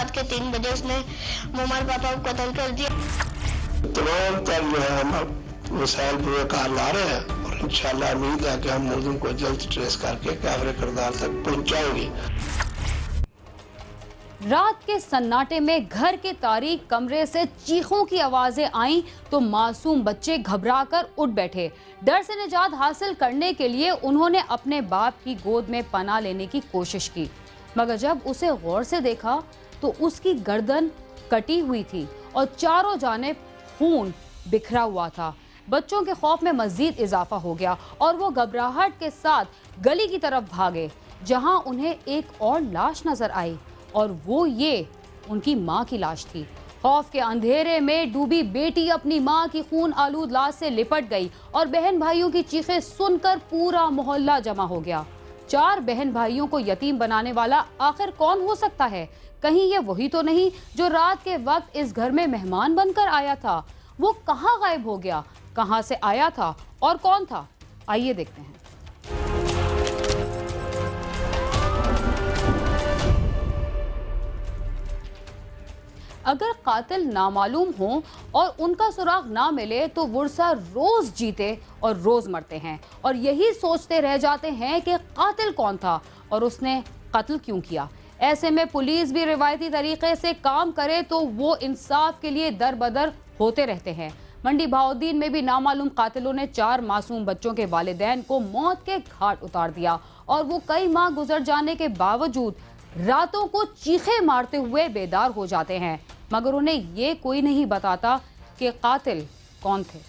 रात के 3 बजे उसने हमारे पापा को कत्ल कर दिया। तुरंत जो है हम वसाइल पूरे कार ला रहे हैं और इंशाल्लाह उम्मीद है कि हम मुलजिम को जल्द ट्रेस करके काबिल किरदार तक पहुंचाएंगे। रात के सन्नाटे में घर के तारीक कमरे से चीखों की आवाजें आईं तो मासूम बच्चे घबराकर उठ बैठे। डर से निजात हासिल करने के लिए उन्होंने अपने बाप की गोद में पनाह लेने की कोशिश की, मगर जब उसे गौर से देखा तो उसकी गर्दन कटी हुई थी और चारों जानिब खून बिखरा हुआ था। बच्चों के खौफ में मजीद इजाफा हो गया और वो घबराहट के साथ गली की तरफ भागे, जहां उन्हें एक और लाश नजर आई और वो ये उनकी माँ की लाश थी। खौफ के अंधेरे में डूबी बेटी अपनी माँ की खून आलूद लाश से लिपट गई और बहन भाइयों की चीखें सुनकर पूरा मोहल्ला जमा हो गया। 4 बहन भाइयों को यतीम बनाने वाला आखिर कौन हो सकता है? कहीं ये वही तो नहीं जो रात के वक्त इस घर में मेहमान बनकर आया था? वो कहाँ गायब हो गया? कहाँ से आया था और कौन था? आइए देखते हैं। अगर कातिल नामालूम हो और उनका सुराग ना मिले तो वुरसा रोज जीते और रोज मरते हैं और यही सोचते रह जाते हैं कि कातिल कौन था और उसने कत्ल क्यों किया। ऐसे में पुलिस भी रिवायती तरीके से काम करे तो वो इंसाफ के लिए दर बदर होते रहते हैं। मंडी बहाउद्दीन में भी नामालूम कातिलों ने 4 मासूम बच्चों के वालिदैन को मौत के घाट उतार दिया और वो कई माह गुजर जाने के बावजूद रातों को चीखे मारते हुए बेदार हो जाते हैं, मगर उन्हें ये कोई नहीं बताता कि कातिल कौन थे।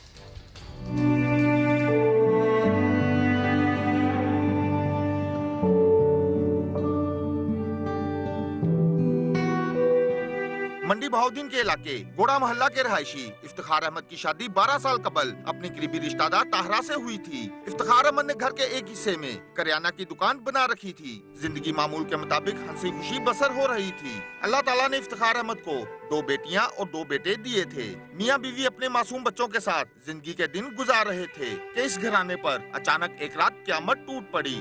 मंडी बहाउद्दीन के इलाके गोड़ा मोहल्ला के रहायशी इफ्तिखार अहमद की शादी 12 साल कबल अपनी करीबी रिश्तेदार ताहरा से हुई थी। इफ्तिखार अहमद ने घर के एक हिस्से में करियाना की दुकान बना रखी थी। जिंदगी मामूल के मुताबिक हंसी खुशी बसर हो रही थी। अल्लाह ताला ने इफ्तिखार अहमद को 2 बेटियां और 2 बेटे दिए थे। मियां बीवी अपने मासूम बच्चों के साथ जिंदगी के दिन गुजार रहे थे कि इस घराने पर अचानक एक रात क़यामत टूट पड़ी।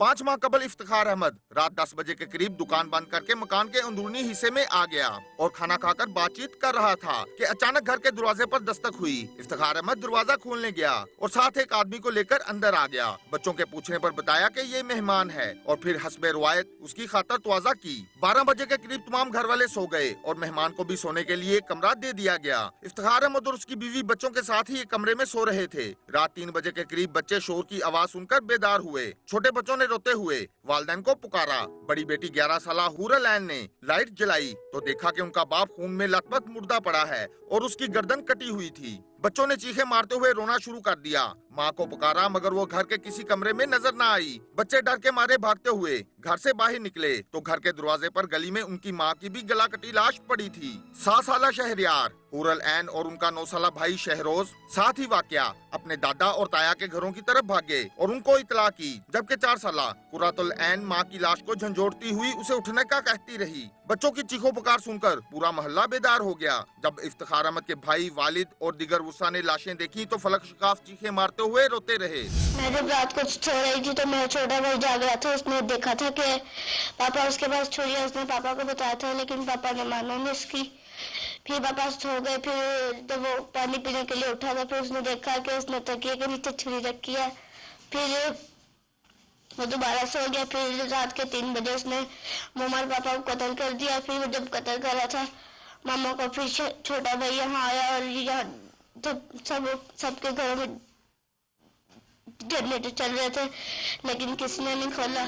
5 माह कबल इफ्तिखार अहमद रात 10 बजे के करीब दुकान बंद करके मकान के अंदरूनी हिस्से में आ गया और खाना खाकर बातचीत कर रहा था कि अचानक घर के दरवाजे पर दस्तक हुई। इफ्तिखार अहमद दरवाजा खोलने गया और साथ एक आदमी को लेकर अंदर आ गया। बच्चों के पूछने पर बताया कि ये मेहमान है और फिर हस्बे रिवायत उसकी खातर तवाज़ा की। 12 बजे के करीब तमाम घर वाले सो गए और मेहमान को भी सोने के लिए कमरा दे दिया गया। इफ्तिखार अहमद और उसकी बीवी बच्चों के साथ ही एक कमरे में सो रहे थे। रात 3 बजे के करीब बच्चे शोर की आवाज सुनकर बेदार हुए। छोटे बच्चों ने रोते हुए वालिदैन को पुकारा। बड़ी बेटी 11 साला हूरल ऐन ने लाइट जलाई तो देखा कि उनका बाप खून में लथपथ मुर्दा पड़ा है और उसकी गर्दन कटी हुई थी। बच्चों ने चीखे मारते हुए रोना शुरू कर दिया। माँ को पुकारा मगर वो घर के किसी कमरे में नजर न आई। बच्चे डर के मारे भागते हुए घर से बाहर निकले तो घर के दरवाजे पर गली में उनकी माँ की भी गला कटी लाश पड़ी थी। 7 साला शहरियार हूरल ऐन और उनका 9 साला भाई शहरोज साथ ही वाकया अपने दादा और ताया के घरों की तरफ भागे और उनको इतला की, जबकि 4 साला कुरातुल ऐन माँ की लाश को झंझोड़ती हुई उसे उठने का कहती रही। बच्चों की चीखों पुकार सुनकर पूरा मोहल्ला बेदार हो गया। जब इफ्तिखार अहमद के भाई, वालिद और दीगर वुर्सा ने लाशें देखी तो फलक शिकाफ चीखे मारते हुए रोते रहे। मैं जब रात को सो रही थी तो मेरा छोटा भाई जाग रहा था। उसने देखा था कि पापा उसके पास छुरी है। उसने पापा को बताया था लेकिन पापा ने माना नहीं उसकी। फिर पापा सो गए। फिर जब वो पानी पीने के लिए उठा था फिर उसने देखा कि उसने तकिए के नीचे छुरी रखी है। फिर वो दोबारा सो गया। फिर रात के 3 बजे उसने हमारे पापा को कत्ल कर दिया। फिर वो जब कत्ल कर रहा था मामा को फिर छोटा भाई यहाँ आया और यहाँ जब सबके घरों में जनरेटर चल रहे थे लेकिन किसी ने नहीं खोला।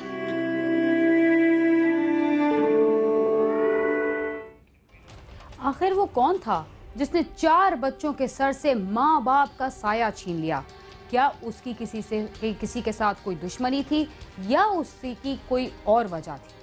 आखिर वो कौन था जिसने 4 बच्चों के सर से माँ बाप का साया छीन लिया? क्या उसकी किसी के साथ कोई दुश्मनी थी या उसकी कोई और वजह थी?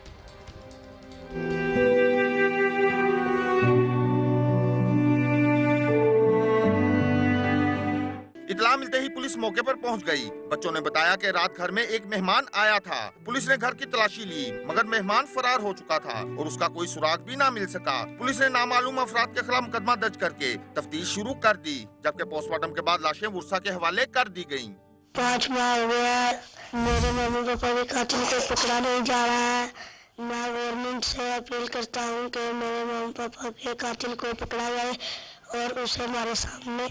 इतला मिलते ही पुलिस मौके पर पहुंच गई। बच्चों ने बताया कि रात घर में एक मेहमान आया था। पुलिस ने घर की तलाशी ली मगर मेहमान फरार हो चुका था और उसका कोई सुराग भी ना मिल सका। पुलिस ने नामालूम अफराद के खिलाफ मुकदमा दर्ज करके तफ्तीश शुरू कर दी, जबकि पोस्टमार्टम के बाद लाशें वुर्सा के हवाले कर दी गयी। 5 माह हो गया, मेरे मम्मी पापा के कातिल को पकड़ा नहीं जा रहा है। मैं गवर्नमेंट से अपील करता हूँ कि मेरे मम्मी पापा के कातिल को पकड़ा जाए और उसे हमारे सामने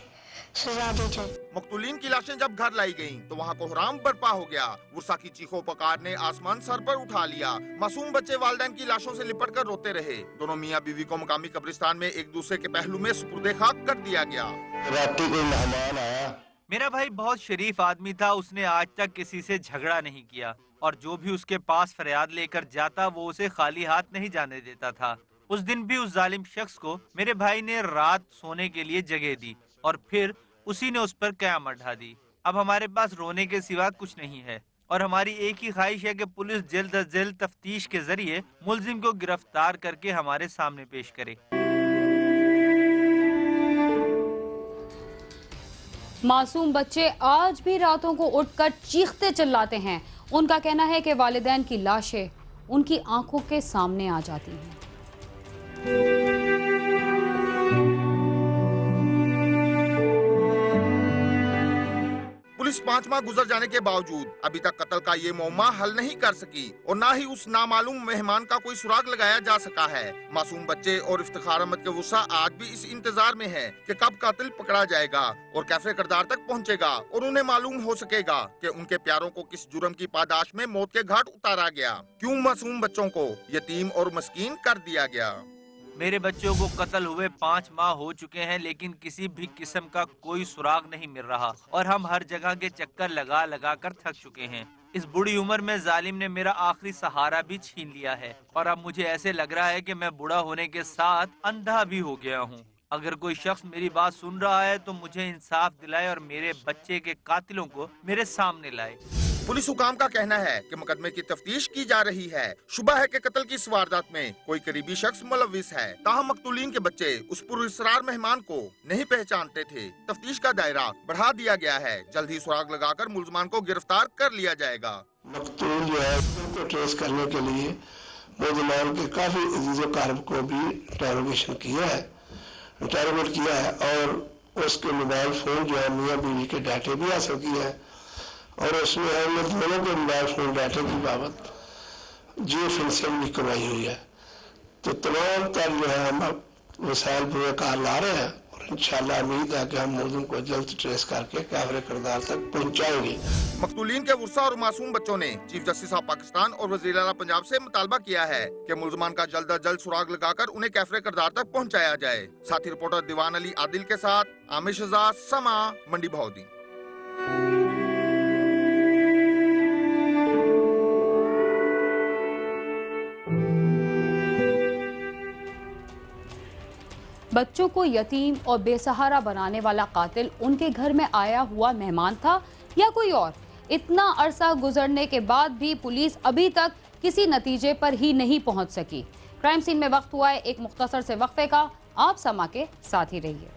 सजा दी जाए। मकतूलीन की लाशें जब घर लाई गईं, तो वहाँ कोहराम बर्पा हो गया। गुस्सा की चीखों पुकार ने आसमान सर पर उठा लिया। मासूम बच्चे वालिदैन की लाशों से लिपट कर रोते रहे। दोनों मियाँ बीवी को मकामी कब्रिस्तान में एक दूसरे के पहलू में सुपुर्दे खाक कर दिया गया। रात कोई मेहमान आया। मेरा भाई बहुत शरीफ आदमी था, उसने आज तक किसी से झगड़ा नहीं किया और जो भी उसके पास फरियाद लेकर जाता वो उसे खाली हाथ नहीं जाने देता था। उस दिन भी उस जालिम शख्स को मेरे भाई ने रात सोने के लिए जगह दी और फिर उसी ने उस पर क़यामत ढा दी। अब हमारे पास रोने के सिवा कुछ नहीं है और हमारी एक ही ख्वाहिश है कि पुलिस जल्द अज जल्द तफ्तीश के जरिए मुलजिम को गिरफ्तार करके हमारे सामने पेश करे। मासूम बच्चे आज भी रातों को उठकर चीखते चिल्लाते हैं। उनका कहना है कि वालिदैन की लाशें उनकी आंखों के सामने आ जाती हैं। पुलिस 5 माह गुजर जाने के बावजूद अभी तक कत्ल का ये मौमा हल नहीं कर सकी और ना ही उस नामालूम मेहमान का कोई सुराग लगाया जा सका है। मासूम बच्चे और इफ्तिखार अहमद के गुस्सा आज भी इस इंतजार में है कि कब कातिल पकड़ा जाएगा और कैफे किरदार तक पहुंचेगा और उन्हें मालूम हो सकेगा कि उनके प्यारों को किस जुर्म की पादाश में मौत के घाट उतारा गया। क्यों मासूम बच्चों को यतीम और मस्कीन कर दिया गया। मेरे बच्चों को कत्ल हुए 5 माह हो चुके हैं, लेकिन किसी भी किस्म का कोई सुराग नहीं मिल रहा और हम हर जगह के चक्कर लगा लगा कर थक चुके हैं। इस बुढ़ी उम्र में जालिम ने मेरा आखिरी सहारा भी छीन लिया है और अब मुझे ऐसे लग रहा है कि मैं बूढ़ा होने के साथ अंधा भी हो गया हूँ। अगर कोई शख्स मेरी बात सुन रहा है तो मुझे इंसाफ दिलाए और मेरे बच्चे के कातिलों को मेरे सामने लाए। पुलिस हुकाम का कहना है कि मुकदमे की तफ्तीश की जा रही है। शुबा है कि कत्ल की इस वारदात में कोई करीबी शख्स मुलविस है। ताहम मकतूलीन के बच्चे उस पुरअसरार मेहमान को नहीं पहचानते थे। तफ्तीश का दायरा बढ़ा दिया गया है। जल्द ही सुराग लगाकर मुलजमान को गिरफ्तार कर लिया जाएगा। मकतूल जो है उनको ट्रेस करने के लिए मुलजमान के काफी अजीज़ो कारब को भी इंटरोगेशन किया है, इंटरोगेट किया है और उसके मोबाइल फोन जो है मियाँ बीवी के डाटे भी हासिल किए हैं और उसमें हमने दोनों के मोबाइल फोन डाटे की बाबत जियो फिंसिंग भी करवाई हुई है। तो तमाम तर जो है हम वसाइल पूरे कार ला रहे हैं और इंशाल्लाह उम्मीद है कि हम मुलजिम को जल्द ट्रेस करके कैमरे किरदार तक पहुंचाएंगे। मकतूलीन के वर्सा और मासूम बच्चों ने चीफ जस्टिस ऑफ पाकिस्तान और वजीर आला पंजाब से मुतालबा किया है कि मुलजमान का जल्द अज जल्द सुराग लगाकर उन्हें कैफरे किरदार तक पहुंचाया जाए। साथी रिपोर्टर दीवान अली आदिल के साथ आमिर शहजाद, समा, मंडी बहाउद्दीन। बच्चों को यतीम और बेसहारा बनाने वाला कातिल उनके घर में आया हुआ मेहमान था या कोई और? इतना अरसा गुजरने के बाद भी पुलिस अभी तक किसी नतीजे पर ही नहीं पहुंच सकी। क्राइम सीन में वक्त हुआ है एक मुख्तसर से वक्फे का। आप समा के साथ ही रहिए।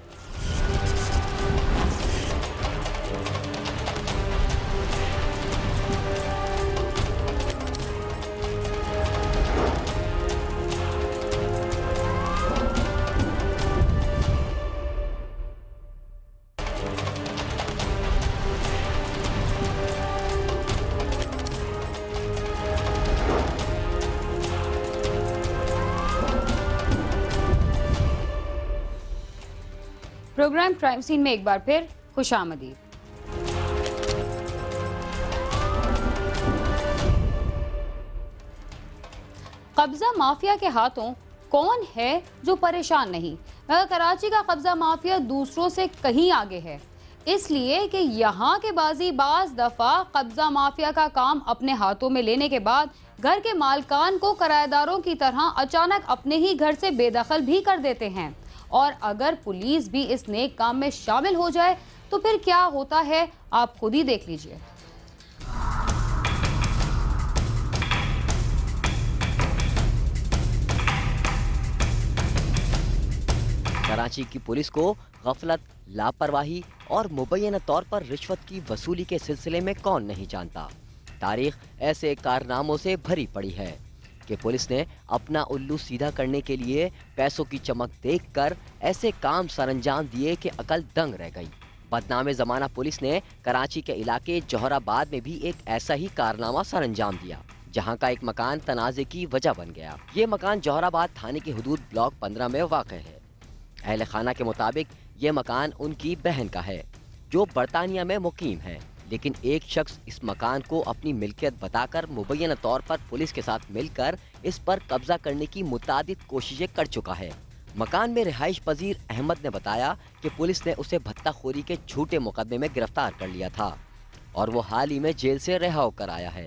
प्रोग्राम क्राइम सीन में एक बार फिर खुशामदीद। कब्जा माफिया के हाथों कौन है जो परेशान नहीं, मगर कराची का कब्जा माफिया दूसरों से कहीं आगे है, इसलिए कि यहाँ के बाजीबाज दफा कब्जा माफिया का काम अपने हाथों में लेने के बाद घर के मालकान को किराएदारों की तरह अचानक अपने ही घर से बेदखल भी कर देते हैं। और अगर पुलिस भी इस नेक काम में शामिल हो जाए तो फिर क्या होता है, आप खुद ही देख लीजिए। कराची की पुलिस को गफलत, लापरवाही और मुबैना तौर पर रिश्वत की वसूली के सिलसिले में कौन नहीं जानता। तारीख ऐसे कारनामों से भरी पड़ी है कि पुलिस ने अपना उल्लू सीधा करने के लिए पैसों की चमक देखकर ऐसे काम सरंजाम दिए कि अकल दंग रह गई। बदनामे ज़माना पुलिस ने कराची के इलाके जौहराबाद में भी एक ऐसा ही कारनामा सर अंजाम दिया, जहां का एक मकान तनाज़े की वजह बन गया। ये मकान जौहराबाद थाने की हदूद ब्लॉक 15 में वाक़ है। अहले खाना के मुताबिक ये मकान उनकी बहन का है जो बरतानिया में मुकीम है, लेकिन एक शख्स इस मकान को अपनी मिल्कियत बताकर मुबैना तौर पर पुलिस के साथ मिलकर इस पर कब्जा करने की मुतादिद कोशिशें कर चुका है। मकान में रिहाइश पजीर अहमद ने बताया कि पुलिस ने उसे भत्ताखोरी के झूठे मुकदमे में गिरफ्तार कर लिया था और वो हाल ही में जेल से रिहा होकर आया है।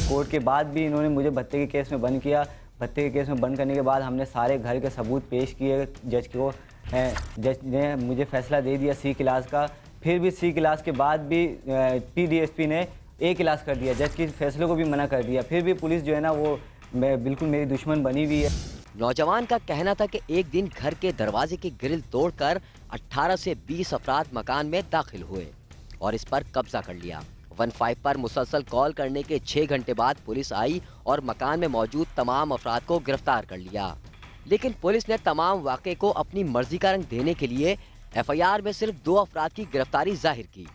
कोर्ट के बाद भी इन्होंने मुझे भत्ते के केस में बंद किया। भत्ते के केस में बंद करने के बाद हमने सारे घर के सबूत पेश किए जज को। जज ने मुझे फैसला दे दिया C क्लास का। फिर भी C क्लास के बाद भी PDSP ने A क्लास कर दिया। जज के फैसले को भी मना कर दिया। फिर भी पुलिस जो है ना वो बिल्कुल मेरी दुश्मन बनी हुई है। नौजवान का कहना था कि एक दिन घर के दरवाजे की ग्रिल तोड़कर 18 से 20 अफराद मकान में दाखिल हुए और इस पर कब्जा कर लिया। 15 पर मुसलसल कॉल करने के 6 घंटे बाद पुलिस आई और मकान में मौजूद तमाम अफराद को गिरफ्तार कर लिया, लेकिन पुलिस ने तमाम वाक़े को अपनी मर्जी का रंग देने के लिए FIR में सिर्फ 2 अफराद की गिरफ्तारी जाहिर की।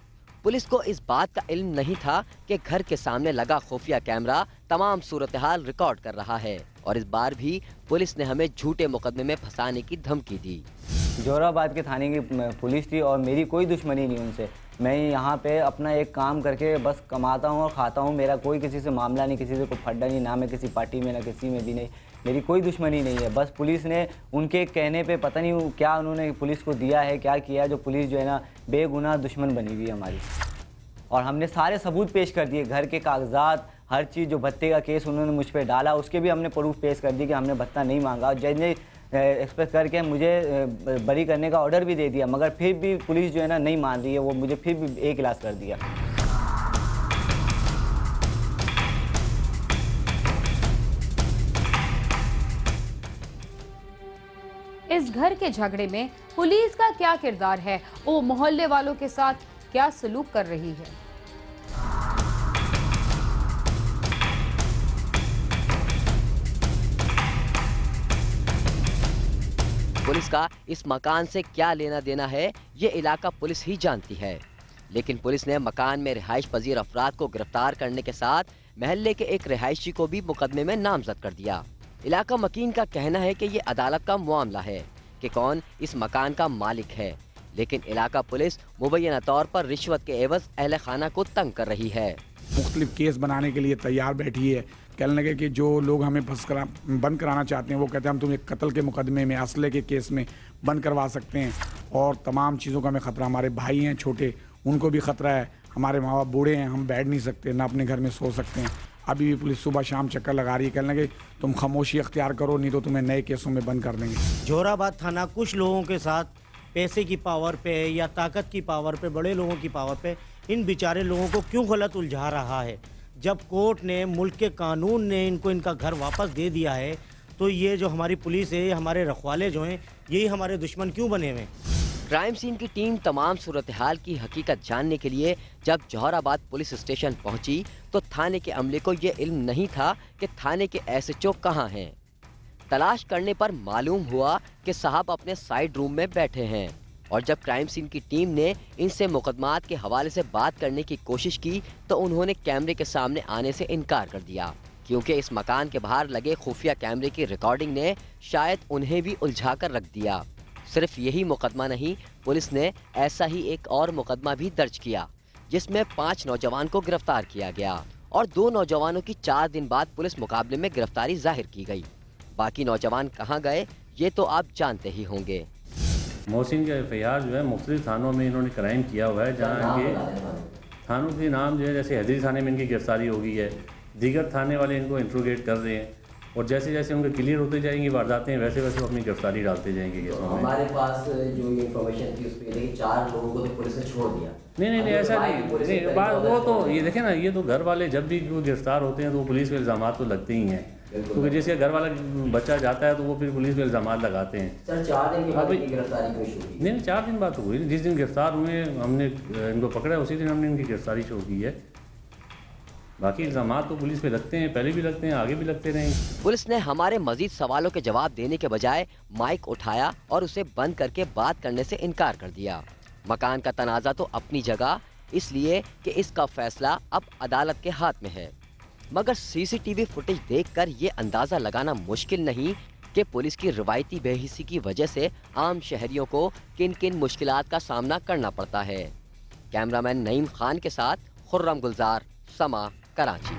पुलिस को इस बात का इल्म नहीं था कि घर के सामने लगा खुफिया कैमरा तमाम सूरत हाल रिकॉर्ड कर रहा है और इस बार भी पुलिस ने हमें झूठे मुकदमे में फंसाने की धमकी दी। जौहराबाद के थाने की पुलिस थी और मेरी कोई दुश्मनी नहीं उनसे। मैं यहाँ पे अपना एक काम करके बस कमाता हूँ और खाता हूँ। मेरा कोई किसी से मामला नहीं, किसी से कोई फड्डा नहीं, ना मैं किसी पार्टी में ना किसी में भी नहीं। मेरी कोई दुश्मनी नहीं है। बस पुलिस ने उनके कहने पे पता नहीं क्या उन्होंने पुलिस को दिया है, क्या किया, जो पुलिस जो है ना बेगुनाह दुश्मन बनी हुई है हमारी। और हमने सारे सबूत पेश कर दिए, घर के कागजात, हर चीज़। जो भत्ते का केस उन्होंने मुझ पर डाला उसके भी हमने प्रूफ पेश कर दिए कि हमने भत्ता नहीं मांगा। और जज ने एक्सप्रेस करके मुझे बरी करने का ऑर्डर भी दे दिया, मगर फिर भी पुलिस जो है ना नहीं मान रही है। वो मुझे फिर भी A क्लास कर दिया। इस घर के झगड़े में पुलिस का क्या किरदार है, वो मोहल्ले वालों के साथ क्या सलूक कर रही है? पुलिस का इस मकान से क्या लेना देना है ये इलाका पुलिस ही जानती है, लेकिन पुलिस ने मकान में रिहाइश पजीर अफराद को गिरफ्तार करने के साथ महल्ले के एक रिहायशी को भी मुकदमे में नामजद कर दिया। इलाका मकीन का कहना है कि ये अदालत का मामला है कि कौन इस मकान का मालिक है, लेकिन इलाका पुलिस मुबैना तौर पर रिश्वत के एवज अहले खाना को तंग कर रही है। मुख्तलिफ केस बनाने के लिए तैयार बैठी है। कहने लगे कि जो लोग हमें बंद कराना चाहते हैं वो कहते हैं हम तुम्हें कत्ल के मुकदमे में, असले के केस में बंद करवा सकते हैं और तमाम चीज़ों का हमें ख़तरा। हमारे भाई हैं छोटे, उनको भी ख़तरा है। हमारे माँ बाप बूढ़े हैं, हम बैठ नहीं सकते, ना अपने घर में सो सकते हैं। अभी भी पुलिस सुबह शाम चक्कर लगा रही है। कहने लगे तुम खामोशी अख्तियार करो, नहीं तो तुम्हें नए केसों में बंद कर देंगे। जौहराबाद थाना कुछ लोगों के साथ पैसे की पावर पे या ताकत की पावर पे, बड़े लोगों की पावर पे इन बेचारे लोगों को क्यों गलत उलझा रहा है? जब कोर्ट ने, मुल्क के कानून ने इनको इनका घर वापस दे दिया है, तो ये जो हमारी पुलिस है, हमारे रखवाले जो हैं, यही हमारे दुश्मन क्यों बने हुए? क्राइम सीन की टीम तमाम सूरत हाल की हकीकत जानने के लिए जब जौहराबाद पुलिस स्टेशन पहुंची तो थाने के अमले को ये इल्म नहीं था कि थाने के SHO कहाँ हैं। तलाश करने पर मालूम हुआ कि साहब अपने साइड रूम में बैठे हैं और जब क्राइम सीन की टीम ने इनसे मुकदमात के हवाले से बात करने की कोशिश की तो उन्होंने कैमरे के सामने आने से इनकार कर दिया, क्योंकि इस मकान के बाहर लगे खुफिया कैमरे की रिकॉर्डिंग ने शायद उन्हें भी उलझा कर रख दिया। सिर्फ यही मुकदमा नहीं, पुलिस ने ऐसा ही एक और मुकदमा भी दर्ज किया जिसमें 5 नौजवान को गिरफ्तार किया गया और 2 नौजवानों की 4 दिन बाद पुलिस मुकाबले में गिरफ्तारी जाहिर की गई। बाकी नौजवान कहां गए ये तो आप जानते ही होंगे। मोहसिन का FIR जो है मुख्तलिफ थानों में इन्होंने क्राइम किया हुआ है, जहाँ के थानों के नाम जो है जैसे हदरी थाने में इनकी गिरफ्तारी हो गई है, दीगर थाने वाले इनको इंट्रोगेट कर रहे हैं और जैसे जैसे उनके क्लियर होते जाएंगी वारदातें वैसे वैसे वो अपनी गिरफ्तारी डालते जाएंगे केसों में। हमारे पास जो ये इन्फॉर्मेशन थी उसमें देखिए 4 लोगों को तो पुलिस ने छोड़ दिया। नहीं ऐसा नहीं, बात वो तो ये देखें ना, ये तो घर वाले जब भी गिरफ्तार होते हैं तो पुलिस पे इल्ज़ाम तो लगते ही हैं, क्योंकि जिसके घर वाला बच्चा जाता है तो वो फिर पुलिस पे इल्ज़ाम लगाते हैं। सर 4 दिन के बाद गिरफ्तारी क्यों शुरू की? नहीं 4 दिन बाद तो हुई, जिस दिन गिरफ्तार हुए हमने इनको पकड़ा उसी दिन हमने इनकी गिरफ्तारी शुरू की है। बाकी इल्ज़ाम तो पुलिस पे लगते हैं, पहले भी लगते हैं, आगे भी लगते रहेंगे। पुलिस ने हमारे मजीद सवालों के जवाब देने के बजाय माइक उठाया और उसे बंद करके बात करने से इनकार कर दिया। मकान का तनाज़ा तो अपनी जगह, इसलिए कि इसका फैसला अब अदालत के हाथ में है। मगर सीसीटीवी फुटेज देखकर ये अंदाज़ा लगाना मुश्किल नहीं कि पुलिस की रवायती बेहिसी की वजह से आम शहरियों को किन किन मुश्किलात का सामना करना पड़ता है। कैमरामैन नईम खान के साथ खुर्रम गुलजार, समा, कराची।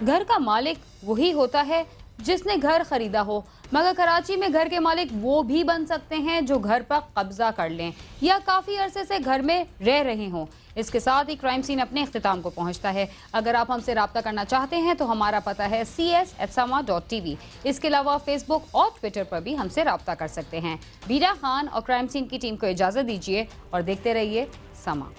घर का मालिक वही होता है जिसने घर खरीदा हो, मगर कराची में घर के मालिक वो भी बन सकते हैं जो घर पर कब्जा कर लें या काफ़ी अरसे से घर में रह रहे हों। इसके साथ ही क्राइम सीन अपने इख्तिताम को पहुंचता है। अगर आप हमसे रब्ता करना चाहते हैं तो हमारा पता है cs@sama.tv। इसके अलावा फेसबुक और ट्विटर पर भी हमसे रब्ता कर सकते हैं। बीरा खान और क्राइम सीन की टीम को इजाज़त दीजिए और देखते रहिए समा।